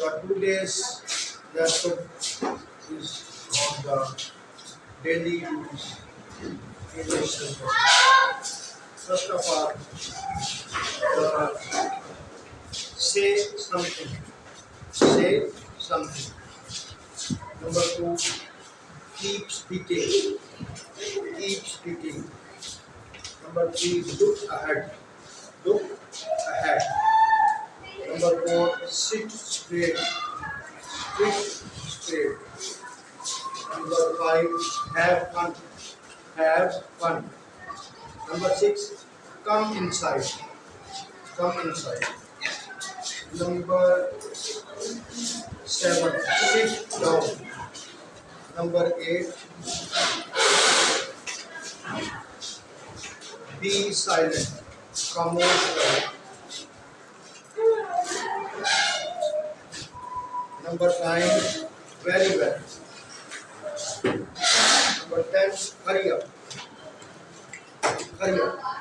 The today's lesson is on the daily use English sentence. First of all, say something. Say something. Number two, keep speaking. Keep speaking. Number three, look ahead. Look ahead. Number four, sit straight. Sit straight. Number five, have fun. Have fun. Number six, come inside. Come inside. Number seven, sit down. Number eight, be silent. Khamosh raho. Number nine, very well. Number 10, hurry up. Hurry up.